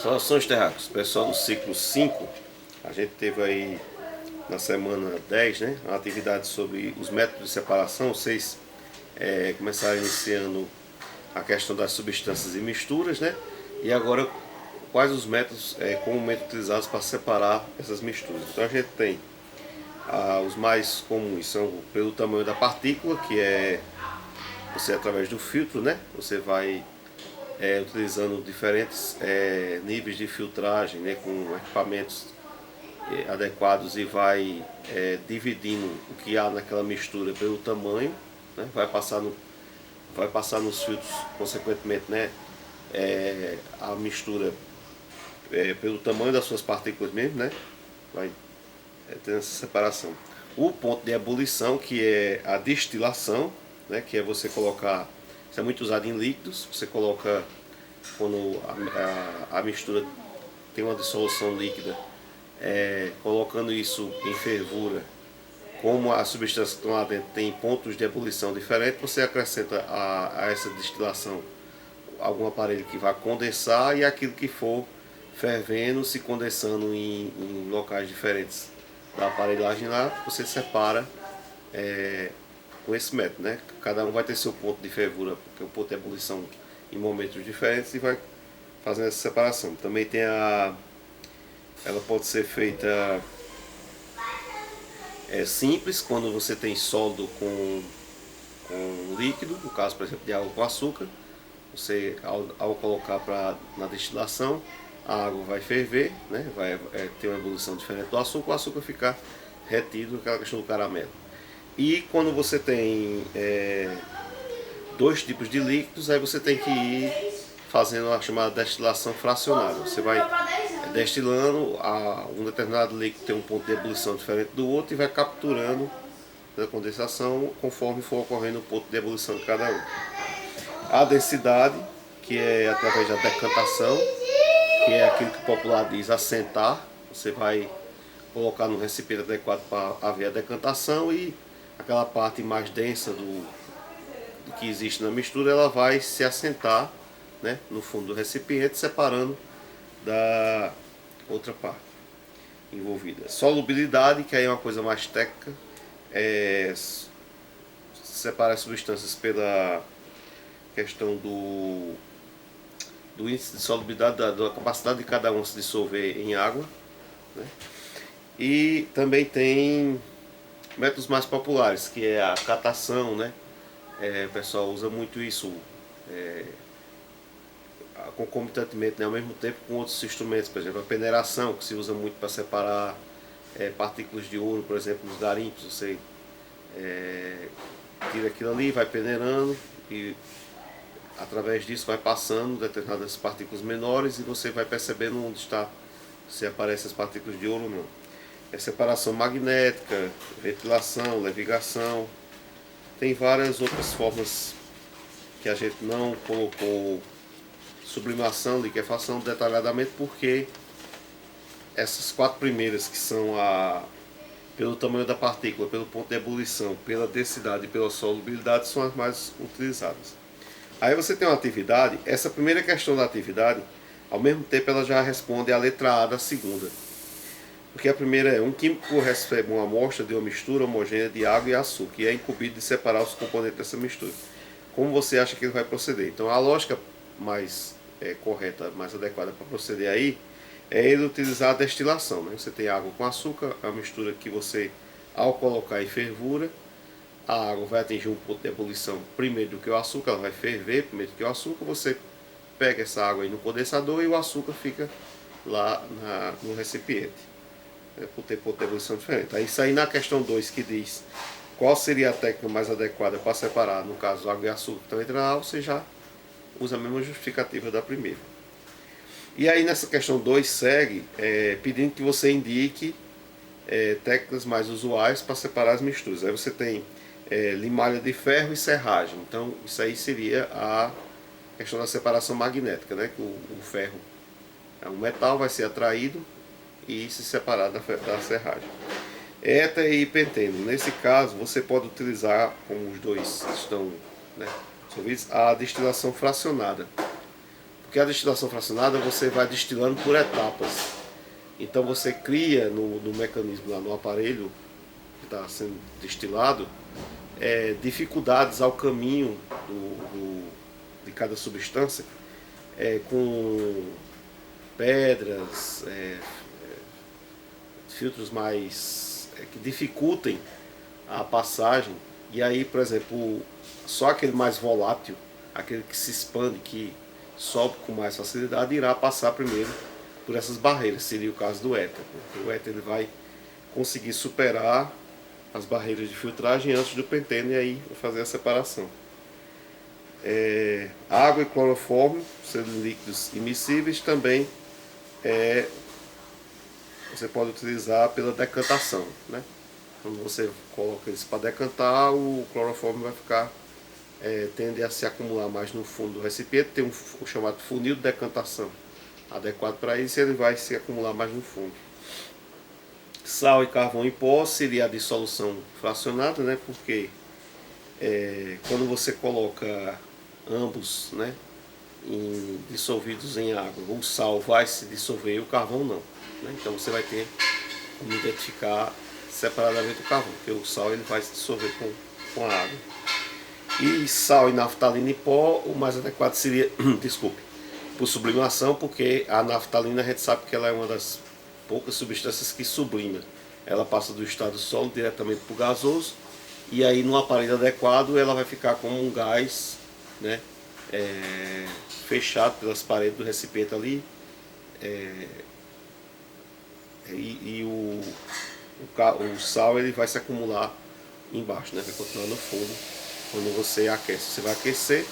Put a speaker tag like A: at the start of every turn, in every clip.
A: Saudações terráqueos, pessoal do ciclo 5, a gente teve aí na semana 10, né, uma atividade sobre os métodos de separação. Vocês começaram iniciando a questão das substâncias e misturas, né, e agora quais os métodos comumente utilizados para separar essas misturas. Então a gente tem os mais comuns, são pelo tamanho da partícula, que é você através do filtro, né, você vai utilizando diferentes níveis de filtragem, né, com equipamentos adequados, e vai dividindo o que há naquela mistura pelo tamanho, né, vai passar nos filtros, consequentemente, né, a mistura pelo tamanho das suas partículas mesmo, né, vai ter essa separação. O ponto de ebulição, que é a destilação, né, que é você colocar, isso é muito usado em líquidos, você coloca quando a mistura tem uma dissolução líquida, colocando isso em fervura, como as substâncias que estão lá dentro tem pontos de ebulição diferentes, você acrescenta a essa destilação algum aparelho que vai condensar, e aquilo que for fervendo, se condensando em locais diferentes da aparelhagem lá, você separa com esse método, né? Cada um vai ter seu ponto de fervura, porque o ponto de ebulição em momentos diferentes, e vai fazendo essa separação. Também tem ela pode ser feita simples, quando você tem sólido com líquido, no caso, por exemplo, de água com açúcar. Você, ao colocar na destilação, a água vai ferver, né? Vai ter uma ebulição diferente do açúcar, o açúcar ficar retido, aquela questão do caramelo. E quando você tem dois tipos de líquidos, aí você tem que ir fazendo a chamada destilação fracionada. Você vai destilando, um determinado líquido tem um ponto de ebulição diferente do outro, e vai capturando a condensação conforme for ocorrendo o ponto de ebulição de cada um. A densidade, que é através da decantação, que é aquilo que o popular diz assentar. Você vai colocar no recipiente adequado para haver a decantação, e aquela parte mais densa do que existe na mistura, ela vai se assentar, né, no fundo do recipiente, separando da outra parte envolvida. Solubilidade, que aí é uma coisa mais técnica, separa as substâncias pela questão do índice de solubilidade, da capacidade de cada um se dissolver em água, né? E também tem métodos mais populares, que é a catação, né? O pessoal usa muito isso concomitantemente, né, ao mesmo tempo com outros instrumentos, por exemplo, a peneiração, que se usa muito para separar partículas de ouro, por exemplo, nos garimpos. Você tira aquilo ali, vai peneirando, e através disso vai passando determinadas partículas menores, e você vai percebendo onde está, se aparecem as partículas de ouro ou não. Separação magnética, ventilação, levigação. Tem várias outras formas que a gente não colocou sublimação, liquefação detalhadamente, porque essas quatro primeiras, que são pelo tamanho da partícula, pelo ponto de ebulição, pela densidade e pela solubilidade, são as mais utilizadas. Aí você tem uma atividade. Essa primeira questão da atividade, ao mesmo tempo, ela já responde à letra A da segunda. Porque a primeira é: um químico recebe uma amostra de uma mistura homogênea de água e açúcar, e é incumbido de separar os componentes dessa mistura. Como você acha que ele vai proceder? Então a lógica mais correta, mais adequada para proceder aí, é ele utilizar a destilação, né? Você tem água com açúcar, a mistura que você, ao colocar em fervura, a água vai atingir um ponto de ebulição primeiro do que o açúcar, ela vai ferver primeiro do que o açúcar. Você pega essa água aí no condensador, e o açúcar fica lá no recipiente, por ter ponto de ebulição diferente. Aí isso aí na questão 2, que diz qual seria a técnica mais adequada para separar, no caso água e açúcar estão entre a água, você já usa a mesma justificativa da primeira. E aí nessa questão 2 segue pedindo que você indique técnicas mais usuais para separar as misturas. Aí você tem limalha de ferro e serragem. Então isso aí seria a questão da separação magnética, né? Que o ferro é um metal, vai ser atraído e se separar da serragem. Éter e penteno. Nesse caso, você pode utilizar, como os dois estão, né, a destilação fracionada. Por porque a destilação fracionada você vai destilando por etapas. Então você cria no mecanismo, lá no aparelho que está sendo destilado, dificuldades ao caminho de cada substância, com pedras, filtros mais que dificultem a passagem. E aí, por exemplo, só aquele mais volátil, aquele que se expande, que sobe com mais facilidade, irá passar primeiro por essas barreiras. Seria o caso do éter. O éter ele vai conseguir superar as barreiras de filtragem antes do penteno, e aí fazer a separação. Água e cloroformo, sendo líquidos immiscíveis, também você pode utilizar pela decantação, né? Quando você coloca eles para decantar, o cloroformo vai ficar, tende a se acumular mais no fundo do recipiente, tem o chamado funil de decantação adequado para isso, e ele vai se acumular mais no fundo. Sal e carvão em pó seria a dissolução fracionada, né? Porque quando você coloca ambos, né, dissolvidos em água, o sal vai se dissolver e o carvão não, né? Então você vai ter como identificar separadamente o carvão, porque o sal ele vai se dissolver com a água. E sal e naftalina em pó, o mais adequado seria, desculpe, por sublimação, porque a naftalina a gente sabe que ela é uma das poucas substâncias que sublima. Ela passa do estado sólido diretamente para o gasoso, e aí no aparelho adequado ela vai ficar como um gás, né, fechado pelas paredes do recipiente ali, e o sal ele vai se acumular embaixo, né, vai continuar no fundo quando você aquece. Você vai aquecer,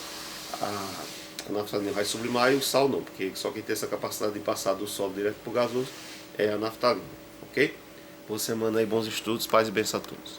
A: a naftalina vai sublimar e o sal não, porque só quem tem essa capacidade de passar do sólido direto para o gasoso é a naftalina, ok? Boa semana aí, bons estudos, paz e bênção a todos.